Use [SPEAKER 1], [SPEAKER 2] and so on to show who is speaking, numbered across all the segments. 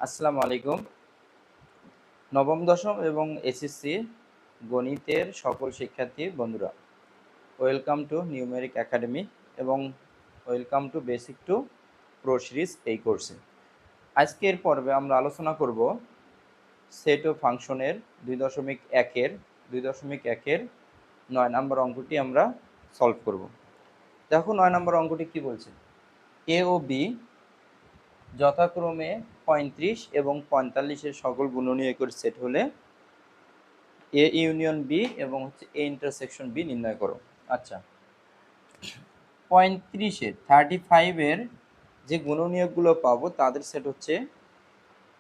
[SPEAKER 1] আসসালামু আলাইকুম। নবম দশম এবং এসএসসি গণিতের সকল শিক্ষার্থী বন্ধুরা, ওয়েলকাম টু নিউমেরিক একাডেমি এবং welcome to basic to pro series এই কোর্সে। আজকের পর্বে আমরা আলোচনা করব সেট ও ফাংশনের 2.1-এর 9 নম্বর অঙ্কটি আমরা সলভ করব। দেখো 9 নম্বর অঙ্কটি কি বলছে। এ ও বি যথাক্রমে 35 এবং 45-এর সকল গুণনীয়কের সেট হলে এ ইউনিয়ন বি এবং এ ইন্টারসেকশন বি নির্ণয় করো। আচ্ছা, 35-এর যে গুণনীয়কগুলো পাবো তাদের সেট হচ্ছে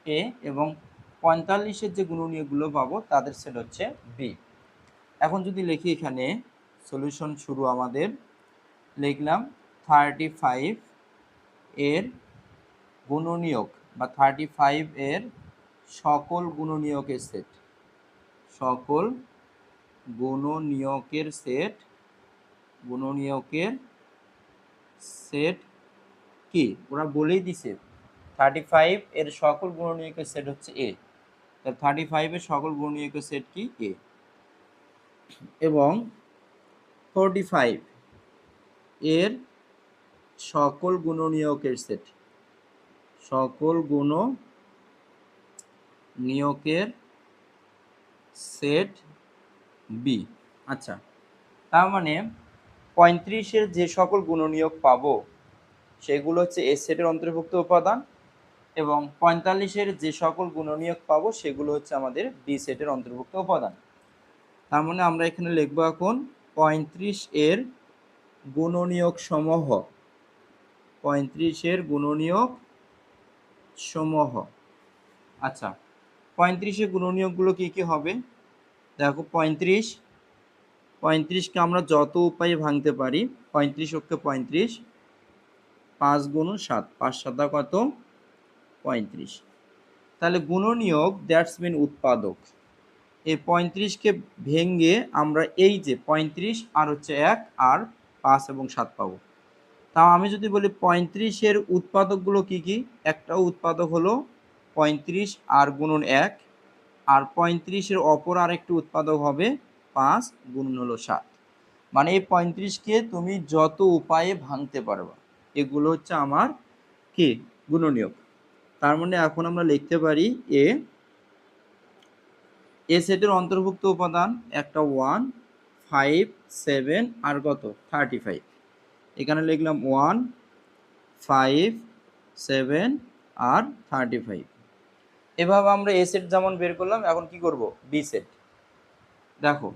[SPEAKER 1] এ এবং 45-এর যে গুণনীয়কগুলো পাবো তাদের সেট হচ্ছে বি। এখন যদি লিখি এখানে সলিউশন শুরু, আমাদের লিখলাম 35 এর গুণনীয়ক বা 35 এর সকল গুণনীয়কের সেট, সকল গুণনীয়কের সেট কি ওরা বলেই দিছে। 35 এর সকল গুণনীয়কের সেট হচ্ছে এ। 35 এর সকল গুণনীয়কের সেট কি এ, এবং 45 এর সকল গুণনীয়কের সেট, সকল গুণনীয়কের সেট বি। আচ্ছা, তার মানে 35-এর যে সকল গুণনীয়ক পাবো সেগুলো হচ্ছে এ সেটের অন্তর্ভুক্ত উপাদান এবং 45-এর যে সকল গুণনীয়ক পাবো সেগুলো হচ্ছে আমাদের বি সেটের অন্তর্ভুক্ত উপাদান। তার মানে আমরা এখানে লিখবো এখন 35-এর গুণনীয়ক সমূহ, 35-এর গুণনীয়ক সমূহ। আচ্ছা, 35-এর গুণনীয়কগুলো কি কি হবে দেখো। 35-কে আমরা যত উপায়ে ভাঙতে পারি, 35 অক্ষে 35, 5 গুণ 7, 5 7 কত 35। তাহলে গুণনীয়ক দ্যাটস মিন উৎপাদক, এই 35-কে ভেঙে আমরা এই যে 35 আর হচ্ছে 1 আর 5 এবং 7 পাবো। তাও আমি যদি বলি 35-এর উৎপাদকগুলো কি কি, একটা উৎপাদক হলো 35 আর গুণন 1, আর 35-এর অপর আরেকটি উৎপাদক হবে 5 গুণন হলো 7। মানে এই 35-কে তুমি যত উপায়ে ভাঙতে পারবা, এগুলো হচ্ছে আমার কি গুণনীয়ক। তার মানে এখন আমরা লিখতে পারি এ সেটের অন্তর্ভুক্ত উপাদান একটা 1, 5, 7 আর কত 35। এখানে লিখলাম 1, 5, 7 আর 35। এভাবে আমরা এ সেট যেমন বের করলাম, এখন কি করব বি সেট। দেখো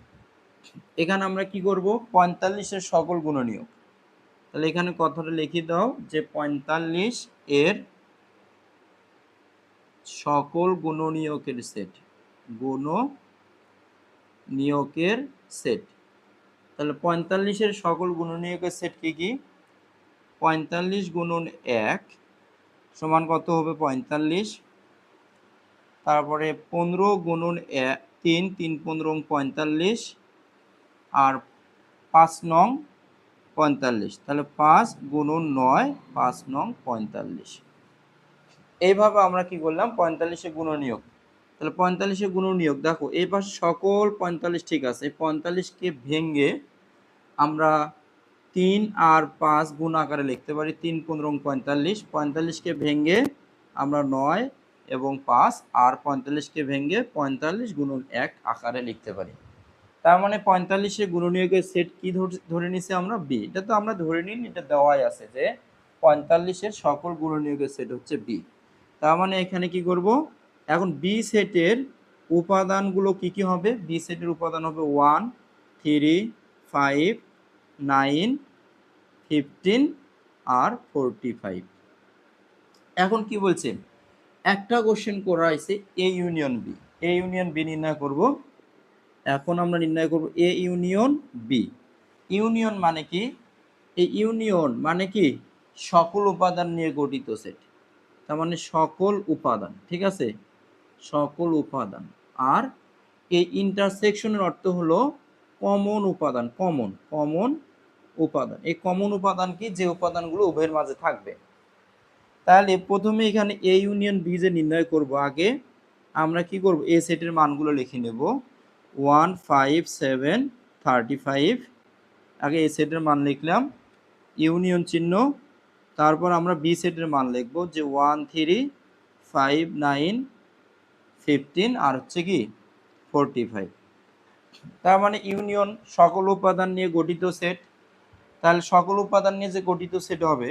[SPEAKER 1] এখানে আমরা কি করব 45-এর সকল গুণনীয়ক। তাহলে এখানে কথাটা লিখে দাও যে 45 এর সকল গুণনীয়কের সেট, গুণনীয়কের সেট। তাহলে 45-এর সকল গুণনীয়কের সেট কি কি, 45 গুণন 1 সমান কত হবে 45, তারপরে 15 গুণন 3, 3 15 45, আর 5 নং 45। তাহলে 5 গুণন 9, 5 নং 45। এইভাবে আমরা কি করলাম 45-এর গুণনীয়ক। তাহলে 45-এর গুণনীয়ক দেখো এই পাশে সকল 45 ঠিক আছে, 45-কে ভেঙে আমরা 3 আর 5 গুণ আকারে লিখতে পারি। 3 15 45, 45-কে ভেঙে আমরা 9 এবং 5 আর 45-কে ভেঙে 45 গুণন 1 আকারে লিখতে পারি। তার মানে 45-এর গুণনীয়কের সেট কি ধরে নিছি আমরা বি। এটা তো আমরা ধরে নিন, এটা দেওয়াই আছে যে 45-এর সকল গুণনীয়কের সেট হচ্ছে বি। তার মানে এখানে কি করব, এখন বি সেটের উপাদানগুলো কি কি হবে। বি সেটের উপাদান হবে 1, 3, 5, 9, 15 আর 45। এখন কি বলছে, একটা কোশ্চেন করা হয়েছে A union B, A union B নির্ণয় করব। এখন আমরা নির্ণয় করব এ ইউনিয়ন বি। ইউনিয়ন মানে কি, এই ইউনিয়ন মানে কি সকল উপাদান নিয়ে গঠিত সেট। তার মানে সকল উপাদান, ঠিক আছে, সকল উপাদান। আর এই ইন্টারসেকশনের অর্থ হলো কমন উপাদান, কমন উপাদান। এই কমন উপাদান কি, যে উপাদানগুলো উভয়ের মাঝে থাকবে। তাহলে প্রথমে এখানে এ ইউনিয়ন বি যে নির্ণয় করব, আগে আমরা কি করব, এ সেটের মানগুলো লিখে নেব। 1 5 7 35, আগে এ সেটের মান লিখলাম, ইউনিয়ন চিহ্ন, তারপর আমরা বি সেটের মান লিখব যে 1 3 5 9 15 আর হচ্ছে কি 45। তার মানে ইউনিয়ন সকল উপাদান নিয়ে গঠিত সেট। তাহলে সকল উপাদান নিয়ে যে গঠিত সেট হবে,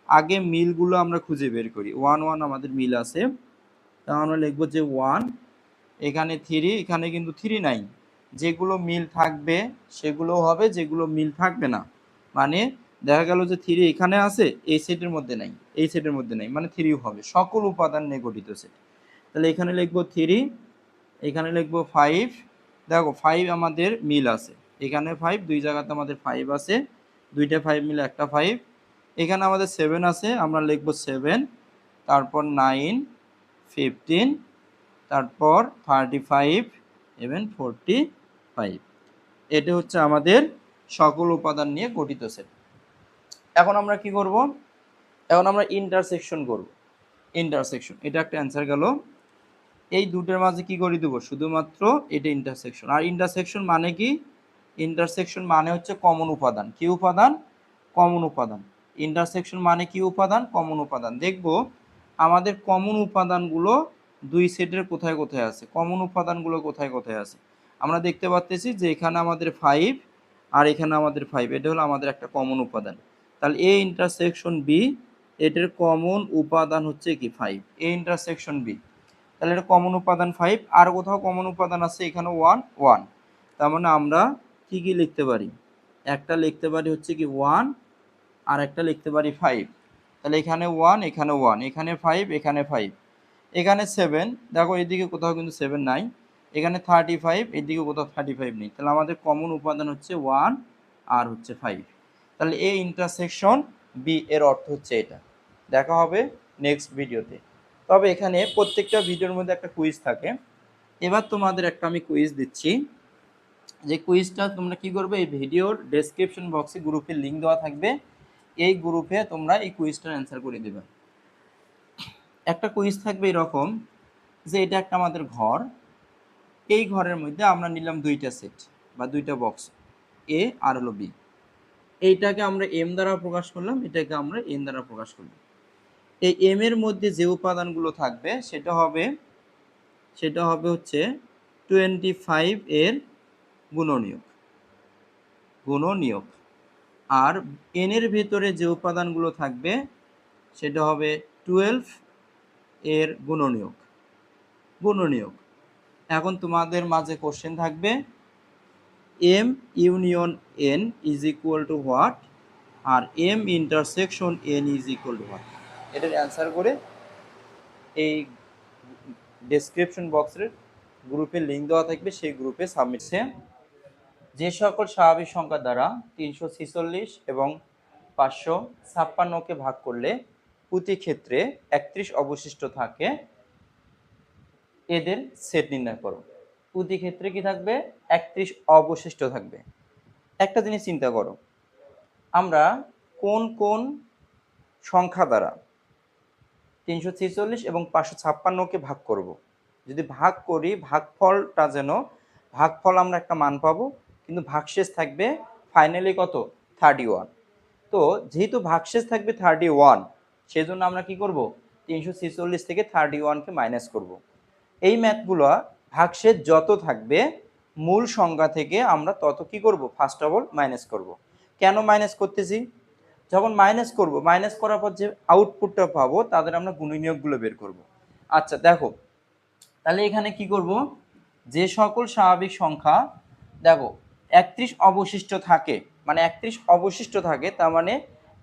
[SPEAKER 1] আগে মিলগুলো আমরা খুঁজে বের করি। 1 1 আমাদের মিল আছে, তা আমরা লিখবো যে 1, এখানে 3, এখানে কিন্তু 3 নাই। যেগুলো মিল থাকবে সেগুলো হবে, যেগুলো মিল থাকবে না মানে দেখা গেল যে 3 এখানে আছে, এই সেটের মধ্যে নাই, এই সেটের মধ্যে নাই, মানে 3 হবে। সকল উপাদান নিয়ে গঠিত সেট। তাহলে এখানে লিখবো 3, এখানে লিখবো 5। দেখো 5 আমাদের মিল আছে, এখানে 5, দুই জায়গাতে আমাদের 5 আছে, দুইটা 5 মিলে একটা 5। এখানে আমাদের 7 আছে, আমরা লিখবো 7, তারপর 9 15, তারপর 35 এবং 45। এটা হচ্ছে আমাদের সকল উপাদান নিয়ে গঠিত সেট। এখন আমরা কি করব, এখন আমরা ইন্টারসেকশন করব। ইন্টারসেকশন, এটা একটা অ্যান্সার গেল। এই দুটোর মাঝে কি করে দেবো, শুধুমাত্র এটা ইন্টারসেকশন। আর ইন্টারসেকশন মানে কি, ইন্টারসেকশন মানে হচ্ছে কমন উপাদান। কি উপাদান? কমন উপাদান। ইন্টারসেকশন মানে কি উপাদান? কমন উপাদান। দেখব আমাদের কমন উপাদানগুলো দুই সেটের কোথায় কোথায় আছে, কমন উপাদানগুলো কোথায় কোথায় আছে। আমরা দেখতে পাচ্ছি যে এখানে আমাদের 5 আর এখানে আমাদের 5, এটা হলো আমাদের একটা কমন উপাদান। তাহলে এ ইন্টারসেকশন বি, এটার কমন উপাদান হচ্ছে কি 5, এ ইন্টারসেকশন বি। তাহলে এটা কমন উপাদান 5। আর কোথাও কমন উপাদান আছে এখানে 1 1। তার মানে আমরা কি কি লিখতে পারি, একটা লিখতে পারি হচ্ছে কি 1, আর একটা লিখতে পারি 5। তাহলে এখানে 1, এখানে 1, এখানে 5, এখানে 5, এখানে 7। দেখো এদিকে কোথাও কিন্তু 7 নাই, এখানে 35, এদিকে কোথাও 35 নেই। তাহলে আমাদের কমন উপাদান হচ্ছে 1 আর হচ্ছে 5। তাহলে এই ইন্টারসেকশন বি এর অর্থ হচ্ছে এটা। দেখা হবে নেক্সট ভিডিওতে। তবে এখানে প্রত্যেকটা ভিডিওর মধ্যে একটা কুইজ থাকে। এবার তোমাদের একটা আমি কুইজ দিচ্ছি, যে কুইজটা তোমরা কি করবে, এই ভিডিওর ডেসক্রিপশন বক্সে গ্রুপের লিঙ্ক দেওয়া থাকবে, এই গ্রুপে তোমরা এই কুইজটার অ্যান্সার করে দেবে। একটা কুইজ থাকবে এরকম, যে এটা একটা আমাদের ঘর, এই ঘরের মধ্যে আমরা নিলাম দুইটা সেট বা দুইটা বক্স, এ আর হলো বি। এইটাকে আমরা এম দ্বারা প্রকাশ করলাম, এটাকে আমরা এন দ্বারা প্রকাশ করলাম। এই এম এর মধ্যে যে উপাদানগুলো থাকবে সেটা হবে হচ্ছে 25 এর গুণনীয়ক, আর এন এর ভেতরে যে উপাদানগুলো থাকবে সেটা হবে 12 এর গুণনীয়ক। এখন তোমাদের মাঝে কোশ্চেন থাকবে, M union N is equal to what, আর M intersection N is equal to what. এটার অ্যান্সার করে এই ডেসক্রিপশন বক্সের গ্রুপের লিঙ্ক দেওয়া থাকবে, সেই গ্রুপে সাবমিট। যে সকল স্বাভাবিক সংখ্যা দ্বারা 346 এবং 556কে ভাগ করলে প্রতি ক্ষেত্রে 31 অবশিষ্ট থাকে, এদের সেট নির্ণয় করো। প্রতি ক্ষেত্রে কি থাকবে? 31 অবশিষ্ট থাকবে। একটা জিনিস চিন্তা করো, আমরা কোন কোন সংখ্যা দ্বারা 346 এবং 556কে ভাগ করব। যদি ভাগ করি, ভাগফলটা যেন, ভাগফল আমরা একটা মান পাবো, কিন্তু ভাগশেষ থাকবে ফাইনালি কত? 31। তো যেহেতু ভাগশেষ থাকবে 31, সেজন্য আমরা কি করব, 346 থেকে 31কে মাইনাস করব। এই ম্যাথগুলো ভাগশেষ যত থাকবে মূল সংখ্যা থেকে আমরা তত কি করব, ফার্স্ট অফ অল মাইনাস করব। কেন মাইনাস করতেছি? যখন মাইনাস করব, মাইনাস করার পর যে আউটপুটটা পাবো তাদের আমরা গুণনীয়কগুলো বের করব। আচ্ছা দেখো, তাহলে এখানে কি করব, যে সকল স্বাভাবিক সংখ্যা, দেখো 31 অবশিষ্ট থাকে, মানে 31 অবশিষ্ট থাকে, তার মানে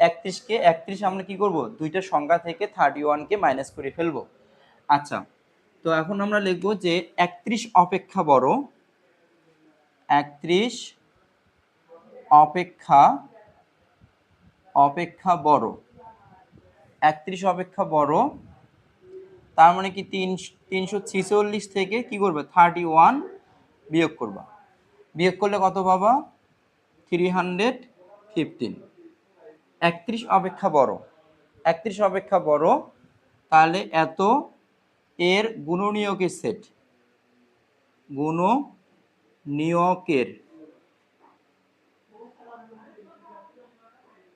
[SPEAKER 1] 31 আমরা কি করব, দুইটা সংখ্যা থেকে 31কে মাইনাস করে ফেলবো। আচ্ছা, তো এখন আমরা লিখব যে 31 অপেক্ষা বড়, 31 অপেক্ষা বড়, 31 অপেক্ষা বড়, তার মানে কি 346 থেকে কি করবে, 31 বিয়োগ করবা। বিয়োগ করলে কত পাবা? 315। 31 অপেক্ষা বড়, 31 অপেক্ষা বড়, তাহলে এত এর গুণনীয়কের সেট,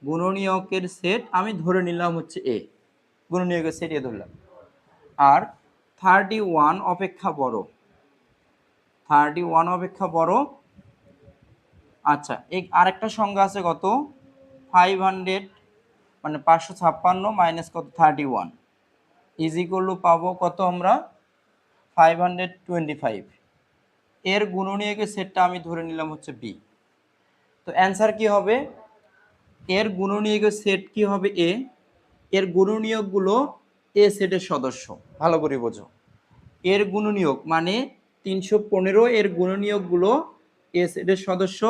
[SPEAKER 1] গুণনীয়কের সেট আমি ধরে নিলাম হচ্ছে এ, গুণনীয়কের সেট এ ধরলাম। আর 31 অপেক্ষা বড়, 31 অপেক্ষা বড়। আচ্ছা, এই আরেকটা সংখ্যা আছে কত, 500 মানে 556 মাইনাস কত 31 ইজ ইকুয়াল টু পাবো কত আমরা 525। এর গুণনীয়কের সেটটা আমি ধরে নিলাম হচ্ছে বি। তো অ্যান্সার কি হবে, এর গুণনীয়কের সেট কি হবে এ, এর গুণনীয়কগুলো এ সেটের সদস্য। ভালো করে বোঝো, এর গুণনীয়ক মানে 315 এর গুণনীয়কগুলো এ সেটের সদস্য,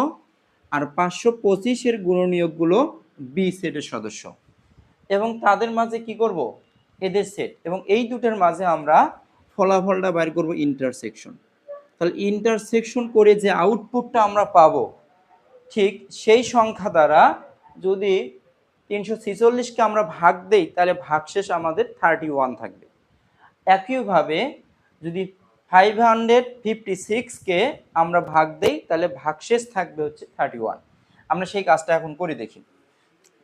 [SPEAKER 1] আর 525 এর গুণনীয়কগুলো বি সেটের সদস্য। এবং তাদের মাঝে কি করব, এদের সেট, এবং এই দুটোর মাঝে আমরা ফলাফলটা বাইর করব ইন্টারসেকশন। তাহলে ইন্টারসেকশন করে যে আউটপুটটা আমরা পাবো, ঠিক সেই সংখ্যা দ্বারা যদি 346কে আমরা ভাগ দেই তাহলে ভাগশেষ আমাদের 31 থাকবে। একইভাবে যদি 556কে আমরা ভাগ দেই তাহলে ভাগশেষ থাকবে হচ্ছে 31। আমরা সেই কাজটা এখন করে দেখি।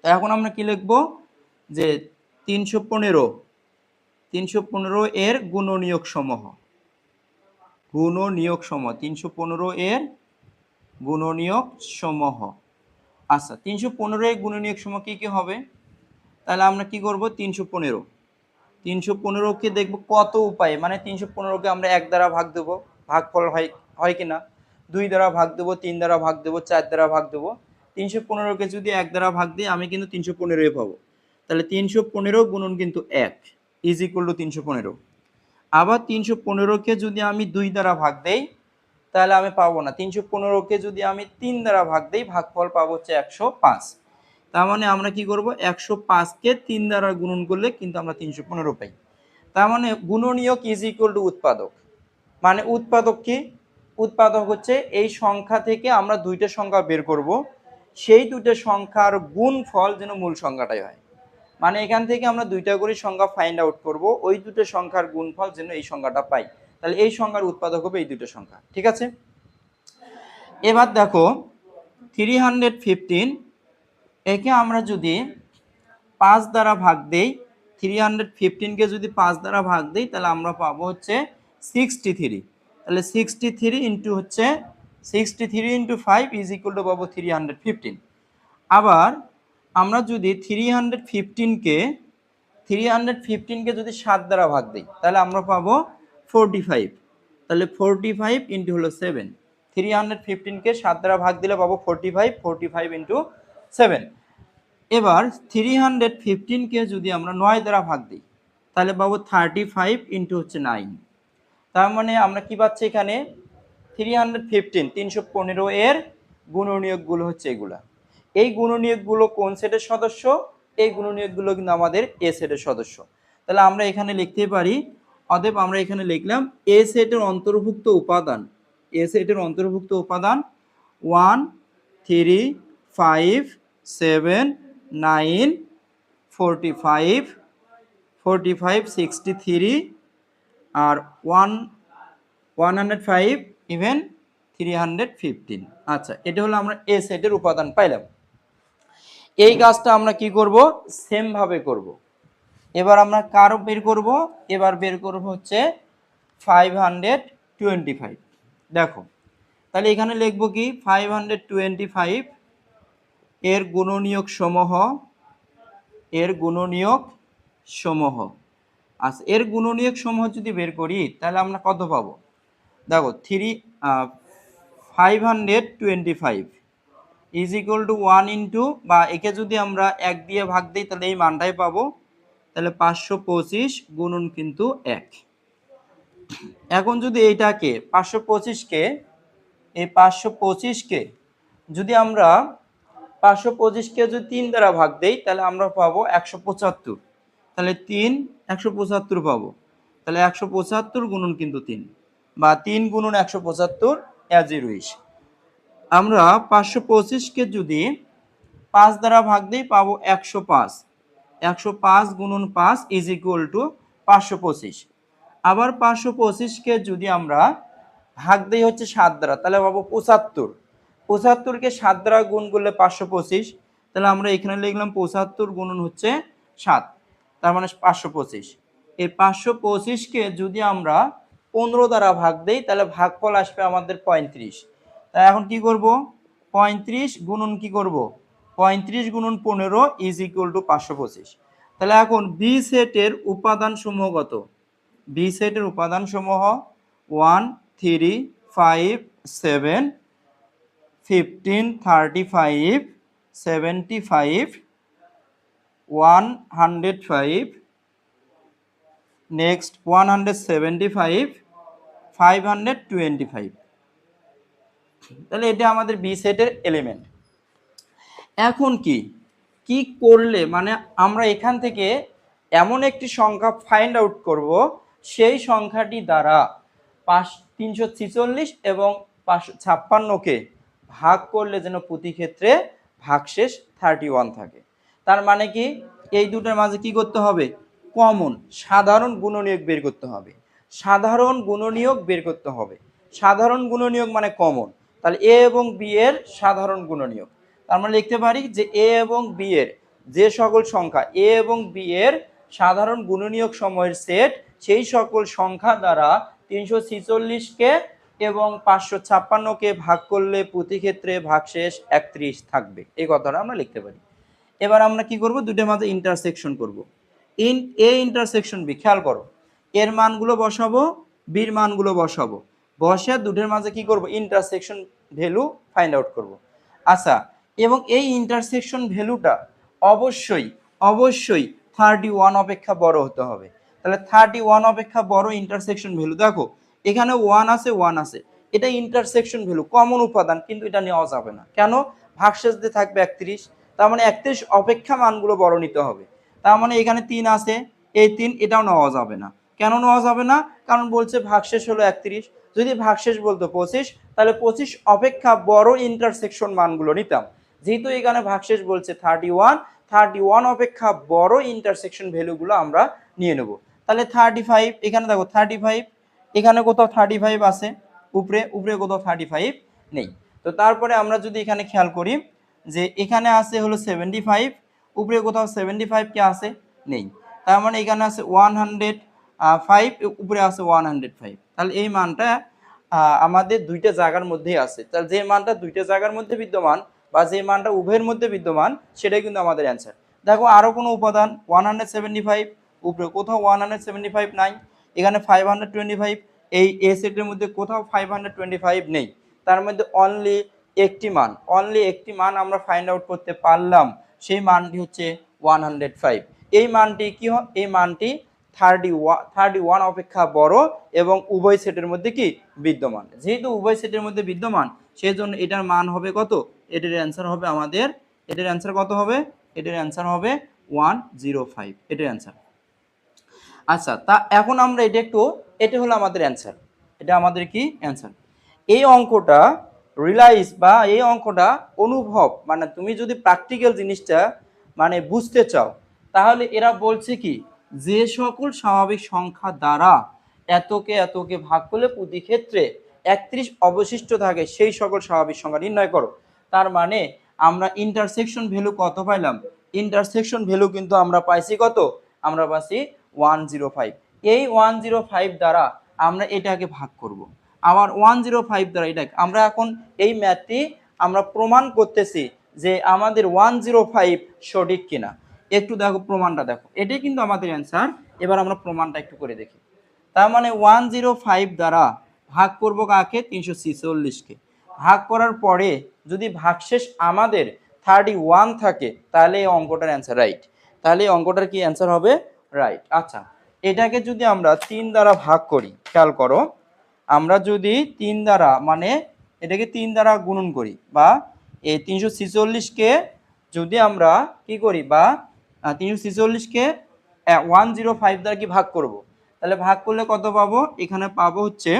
[SPEAKER 1] তো এখন আমরা কি লিখব, যে 315 এর গুণনীয়ক সমূহ, 315 এর গুণনীয়ক সমূহ। আচ্ছা, 315 এর গুণনীয়ক সমূহ কি কি হবে, তাহলে আমরা কি করব, 315কে দেখব কত উপায়ে, মানে 315কে আমরা 1 দ্বারা ভাগ দেব, ভাগফল হয় কিনা, 2 দ্বারা ভাগ দেব, 3 দ্বারা ভাগ দেব, 4 দ্বারা ভাগ দেব। 315কে যদি 1 দ্বারা ভাগ দিই আমি কিন্তু 315 পাবো। তাহলে 315 গুণন কিন্তু 1 ইজ ইকুয়াল টু 315। আবার 315কে যদি আমি 2 দ্বারা ভাগ দেই তাহলে আমি পাবো না। 315কে যদি আমি 3 দ্বারা ভাগ দেই ভাগফল পাবো হচ্ছে 105। তার মানে আমরা কি করব, 105কে 3 দ্বারা গুণন করলে কিন্তু আমরা 315 পাই। তার মানে গুণনীয়ক ইজ ইকুয়াল টু উৎপাদক। মানে উৎপাদক কি, উৎপাদক হচ্ছে এই সংখ্যা থেকে আমরা দুইটা সংখ্যা বের করব, সেই দুইটা সংখ্যার গুণফল যেন মূল সংখ্যাটাই হয়। মানে এখান থেকে আমরা দুইটা করে সংখ্যা ফাইন্ড আউট করব, ওই দুটো সংখ্যার গুণফল যেন এই সংখ্যাটা পাই। তাহলে এই সংখ্যার উৎপাদক হবে এই দুটো সংখ্যা। ঠিক আছে, এবার দেখো 315, একে আমরা যদি 5 দ্বারা ভাগ দেই, 315কে যদি 5 দ্বারা ভাগ দেই তাহলে আমরা পাবো হচ্ছে 63। তাহলে 63 ইন্টু হচ্ছে 63 ইন্টু 5 ইজ ইকুয়াল টু পাবো 315। আবার আমরা যদি 315কে যদি 7 দ্বারা ভাগ দিই তাহলে আমরা পাবো 45। তাহলে 45 ইন্টু হলো 7, 315কে 7 দ্বারা ভাগ দিলে পাবো 45, 45 ইন্টু 7। এবার 315কে যদি আমরা 9 দ্বারা ভাগ দিই তাহলে পাবো 35 ইন্টু হচ্ছে 9। তার মানে আমরা কি পাচ্ছি এখানে, 315 এর গুণনীয়কগুলো হচ্ছে এগুলা। এই গুণনীয়কগুলো কোন সেটের সদস্য, এই গুণনীয়কগুলো কিন্তু আমাদের এ সেটের সদস্য। তাহলে আমরা এখানে লিখতে পারি, অতএব আমরা এখানে লিখলাম এ সেটের অন্তর্ভুক্ত উপাদান, এ সেটের অন্তর্ভুক্ত উপাদান 1 3 5 7 9 45 45 63 আর 105 ইভেন 315। আচ্ছা, এটা হলো আমরা এ সেটের উপাদান পাইলাম। এই কাজটা আমরা কি করব, সেম ভাবে করব। এবার আমরা কারও বের করব, এবার বের করব হচ্ছে 525। দেখো তাহলে এখানে লিখব কি, 525 এর গুণনীয়ক সমূহ, এর গুণনীয়ক সমূহ। আচ্ছা, এর গুণনীয়ক সমূহ যদি বের করি তাহলে আমরা কত পাবো, দেখো 525 ইজ ইকুয়াল টু 1 ইন্টু, বা একে যদি আমরা 1 দিয়ে ভাগ দিই তাহলে এই মানটাই পাবো। তাহলে 525 গুণন কিন্তু 1। এখন যদি এইটাকে 525কে, এই 525কে যদি আমরা 525কে যদি 3 দ্বারা ভাগ দেই তাহলে আমরা পাবো 175। তাহলে 3 175 পাবো। তাহলে 175 গুণন কিন্তু 3, বা 3 গুণন 175 অ্যাজ ইট উইশ। আমরা 525কে যদি 5 দ্বারা ভাগ দিই পাবো 105। 105 গুণন 5 ইজ ইকুয়াল টু 525। আবার 525কে যদি আমরা ভাগ দেই হচ্ছে 7 দ্বারা, তাহলে পাবো 75। 75কে 7 দ্বারা গুণ করলে 525, তাহলে আমরা এখানে লিখলাম 75 গুণন হচ্ছে 7, তার মানে 525। এই 525কে যদি আমরা 15 দ্বারা ভাগ দেই তাহলে ভাগফল আসবে আমাদের 35। তাই এখন কি করব, 35 গুণন কি করব, 35 গুণন 15 ইজ ইকুয়াল টু 525। তাহলে এখন বি সেটের উপাদান সমূহ কত? বি সেটের উপাদান সমূহ 1 3 5 7 15 35 75 105, নেক্সট 175 525। তাহলে এটা আমাদের বি সেটের এলিমেন্ট। এখন কি কি করলে মানে আমরা এখান থেকে এমন একটি সংখ্যা ফাইন্ড আউট করব, সেই সংখ্যাটি দ্বারা 346 এবং 556কে ভাগ করলে যেন প্রতি ক্ষেত্রে ভাগশেষ 31 থাকে। তার মানে কি এই দুটোর মাঝে কি করতে হবে, কমন সাধারণ গুণনীয়ক বের করতে হবে। সাধারণ গুণনীয়ক বের করতে হবে। সাধারণ গুণনীয়ক মানে কমন। তাহলে এ এবং বি এর সাধারণ গুণনীয়ক, আমরা লিখতে পারি যে এ এবং বি এর যে সকল সংখ্যা এ এবং বি এর সাধারণ গুণনীয়ক সমূহের সেট, সেই সকল সংখ্যা দ্বারা 346কে এবং 556কে ভাগ করলে প্রতি ক্ষেত্রে ভাগশেষ 31 থাকবে। এই কথাটা আমরা লিখতে পারি। এবার আমরা কি করব, দুটোর মাঝে ইন্টারসেকশন করব। এ ইন্টারসেকশন বি, খেয়াল করো, এর মানগুলো বসাবো, বির মানগুলো বসাবো, বসে দুটোর মাঝে কি করব, ইন্টারসেকশন ভ্যালু ফাইন্ড আউট করব। আচ্ছা, এবং এই ইন্টারসেকশন ভ্যালুটা অবশ্যই অবশ্যই 31 অপেক্ষা বড় হতে হবে। তাহলে 31 অপেক্ষা বড় ইন্টারসেকশন ভ্যালু, দেখো এখানে 1 আছে 1 আছে, এটা ইন্টারসেকশন ভ্যালু কমন উপাদান, কিন্তু এটা নেওয়া যাবে না। কেন? ভাগশেষ দিয়ে থাকবে 31, তার মানে 31 অপেক্ষা মানগুলো বড় নিতে হবে। তার মানে এখানে 3 আছে, এই 3 এটাও নেওয়া যাবে না। কেন নেওয়া যাবে না? কারণ বলছে ভাগশেষ হলো 31। যদি ভাগশেষ বলতো 25, তাহলে 25 অপেক্ষা বড় ইন্টারসেকশন মানগুলো নিতাম। যেহেতু এখানে ভাগশেষ বলছে 31 অপেক্ষা বড় ইন্টারসেকশন ভ্যালুগুলো আমরা নিয়ে নেব। তাহলে 35, এখানে দেখো 35, এখানে কোথাও 35 আছে, উপরে উপরে কোথাও 35 নেই। তো তারপরে আমরা যদি এখানে খেয়াল করি যে এখানে আছে হলো 75, উপরে কোথাও 75 কি আছে, নেই। তার মানে এখানে আছে 105, উপরে আছে 105। তাহলে এই মানটা আমাদের দুইটা জায়গার মধ্যেই আছে। তাহলে যে মানটা দুইটা জায়গার মধ্যে বিদ্যমান বা যে মানটা উভয়ের মধ্যে বিদ্যমান, সেটাই কিন্তু আমাদের অ্যান্সার। দেখো আরো কোনো উপাদান 175, উপরে কোথাও 175 নাই, এখানে 525, এই এ সেটের মধ্যে কোথাও 525 নেই। তার মধ্যে অনলি একটি মান আমরা ফাইন্ড আউট করতে পারলাম, সেই মানটি হচ্ছে 105। এই মানটি কি হয়, এই মানটি 31 অপেক্ষা বড় এবং উভয় সেটের মধ্যে কি বিদ্যমান। যেহেতু উভয় সেটের মধ্যে বিদ্যমান, সেই জন্য এটার মান হবে কত, এটার অ্যান্সার হবে আমাদের, এটার অ্যান্সার কত হবে, এটার অ্যান্সার হবে 105, এটার অ্যান্সার। আচ্ছা, তা এখন আমরা এটা হলো আমাদের অ্যান্সার, এটা আমাদের কি অ্যান্সার। এই অঙ্কটা রিলাইজ বা এই অঙ্কটা অনুভব, মানে তুমি যদি প্র্যাকটিক্যাল জিনিসটা মানে বুঝতে চাও, তাহলে এরা বলছে কি, যে সকল স্বাভাবিক সংখ্যা দ্বারা এতকে ভাগ করলে প্রতি ক্ষেত্রে 31 অবশিষ্ট থাকে, সেই সকল স্বাভাবিক সংখ্যা নির্ণয় করো। তার মানে আমরা ইন্টারসেকশন ভ্যালু কত পাইলাম, ইন্টারসেকশন ভ্যালু কিন্তু আমরা পাইছি কত, আমরা পাইছি 105। এই 105 দ্বারা আমরা এটাকে ভাগ করব, আবার 105 দ্বারা এটাকে আমরা এখন এই ম্যাথটি আমরা প্রমাণ করতেছি যে আমাদের 105 সঠিক কিনা। একটু দেখো প্রমাণটা, দেখো এটাই কিন্তু আমাদের অ্যান্সার। এবার আমরা প্রমাণটা একটু করে দেখি। তার মানে 105 দ্বারা ভাগ করব কাকে, 346কে। ভাগ করার পরে যদি ভাগশেষ আমাদের 31 থাকে, তাহলে এই অঙ্কটার অ্যান্সার রাইট। তাহলে এই অঙ্কটার কি অ্যান্সার হবে, রাইট। আচ্ছা, এটাকে যদি আমরা 3 দ্বারা ভাগ করি, খেয়াল করো, আমরা যদি 3 দ্বারা মানে এটাকে 3 দ্বারা গুণন করি, বা এই 346কে যদি আমরা কি করি, বা 346কে 105 দ্বারা কি ভাগ করব, তাহলে ভাগ করলে কত পাবো, এখানে পাবো হচ্ছে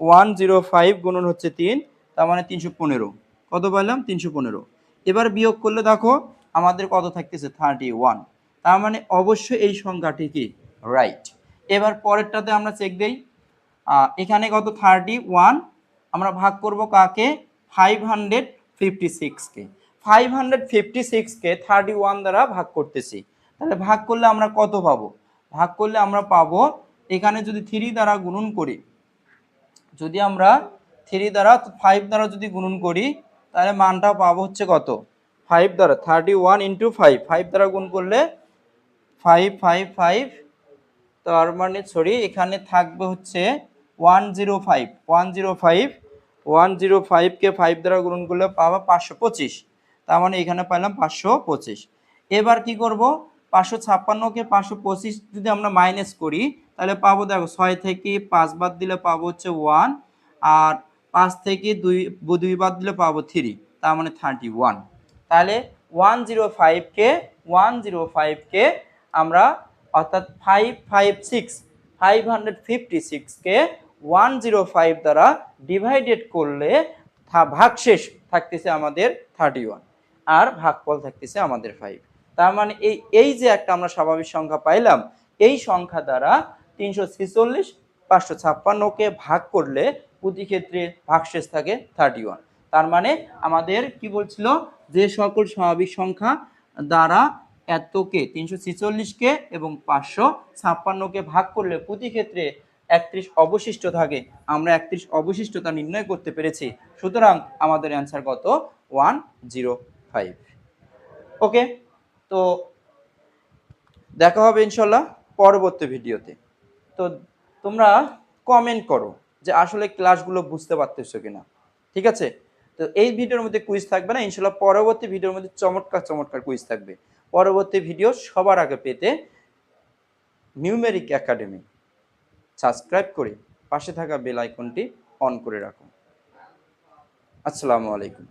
[SPEAKER 1] 105 গুণন হচ্ছে 3, তার মানে 315। কত পাইলাম, 315। এবার বিয়োগ করলে দেখো আমাদের কত থাকতেছে, 31। তার মানে অবশ্যই এই সংখ্যাটি কি রাইট। এবার পরেরটাতে আমরা চেক দেই। এখানে কত 31 আমরা ভাগ করব কাকে 556 কে 556 কে 31 দ্বারা ভাগ করতেছি। তাহলে ভাগ করলে আমরা কত পাবো? ভাগ করলে আমরা পাবো এখানে যদি 3 দ্বারা গুণন করি, যদি আমরা 3 দ্বারা 5 দ্বারা যদি গুণন করি তাহলে মানটা পাবো হচ্ছে কত 5 দ্বারা 31 ইন্টু 5 5 দ্বারা গুণ করলে 555 তার মানে সরি এখানে থাকবে হচ্ছে 105 105 105 কে 5 দ্বারা গুণন করলে পাবো 525। তার মানে এখানে পেলাম 525। এবার কি করব 556 কে 525 যদি আমরা মাইনাস করি তাহলে পাবো দেখো 6 থেকে 5 বাদ দিলে পাবো হচ্ছে 1 আর 5 থেকে 2 বাদ দিলে পাবো 3 তার মানে 31। তাহলে 105 কে আমরা অর্থাৎ 556 কে 105 দ্বারা ডিভাইডেড করলে ভাগশেষ থাকতেছে আমাদের 31 আর ভাগফল থাকতেছে আমাদের 5। তার মানে এই যে একটা আমরা স্বাভাবিক সংখ্যা পাইলাম, এই সংখ্যা দ্বারা 346 556 কে ভাগ করলে প্রতি ক্ষেত্রে ভাগশেষ থাকে 31। তার মানে আমাদের কি বলছিল যে সকল স্বাভাবিক সংখ্যা দ্বারা এতকে 346 কে এবং 556 কে ভাগ করলে প্রতি ক্ষেত্রে 31 অবশিষ্ট থাকে, আমরা 31 অবশিষ্টতা নির্ণয় করতে পেরেছি। সুতরাং আমাদের অ্যান্সার কত 105। ওকে, তো দেখা হবে ইনশাল্লাহ পরবর্তী ভিডিওতে। তো তোমরা কমেন্ট করো যে আসলে ক্লাসগুলো বুঝতে পারতেছো কিনা, ঠিক আছে? তো এই ভিডিওর মধ্যে কুইজ থাকবে না, ইনশাল্লাহ পরবর্তী ভিডিওর মধ্যে চমৎকার কুইজ থাকবে। পরবর্তী ভিডিও সবার আগে পেতে নিউমেরিক একাডেমি সাবস্ক্রাইব করে পাশে থাকা বেল আইকনটি অন করে রাখুন। আসসালামু আলাইকুম।